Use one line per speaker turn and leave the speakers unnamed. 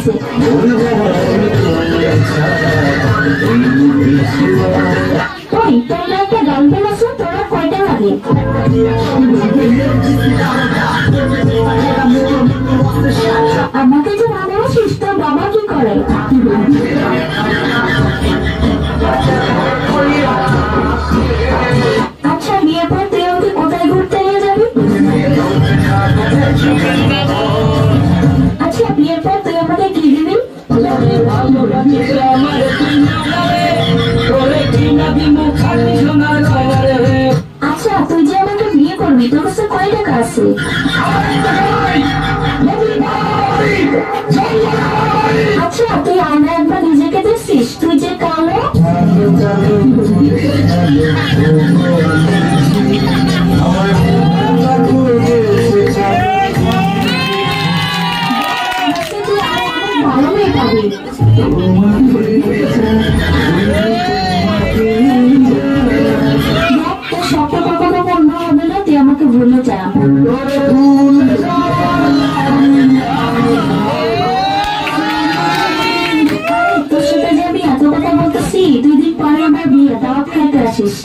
হয়েছে। ওই তোমরা একটা গার্লফ্রেন্ড আছো, তোরা কয়টা লাগে? আমাকে যে ভালোবাসিস, তোর বাবা কি করে? আচ্ছা, বিয়ের পর তুই আমাকে কোথায় ঘুরতে নিয়ে যাবি? আচ্ছা, বিয়ের পর তুই আমাকে কি দিবি? আচ্ছা, তুই যে আমাকে বিয়ে করবি, তোর কাছে কয় টাকা আছে? আচ্ছা, তুই আয়না একবার নিজেকে দেখছিস? তুই যে কালো। ভালো মেয়ে পাবি। সবটা কখনো বন্ধ হবে না, তুই আমাকে ভুলে যা। তোর সাথে যে আমি এত কথা বলতেছি, 2 দিন পরে আমার বিয়ে, দাওয়াত খাইতে আসিস।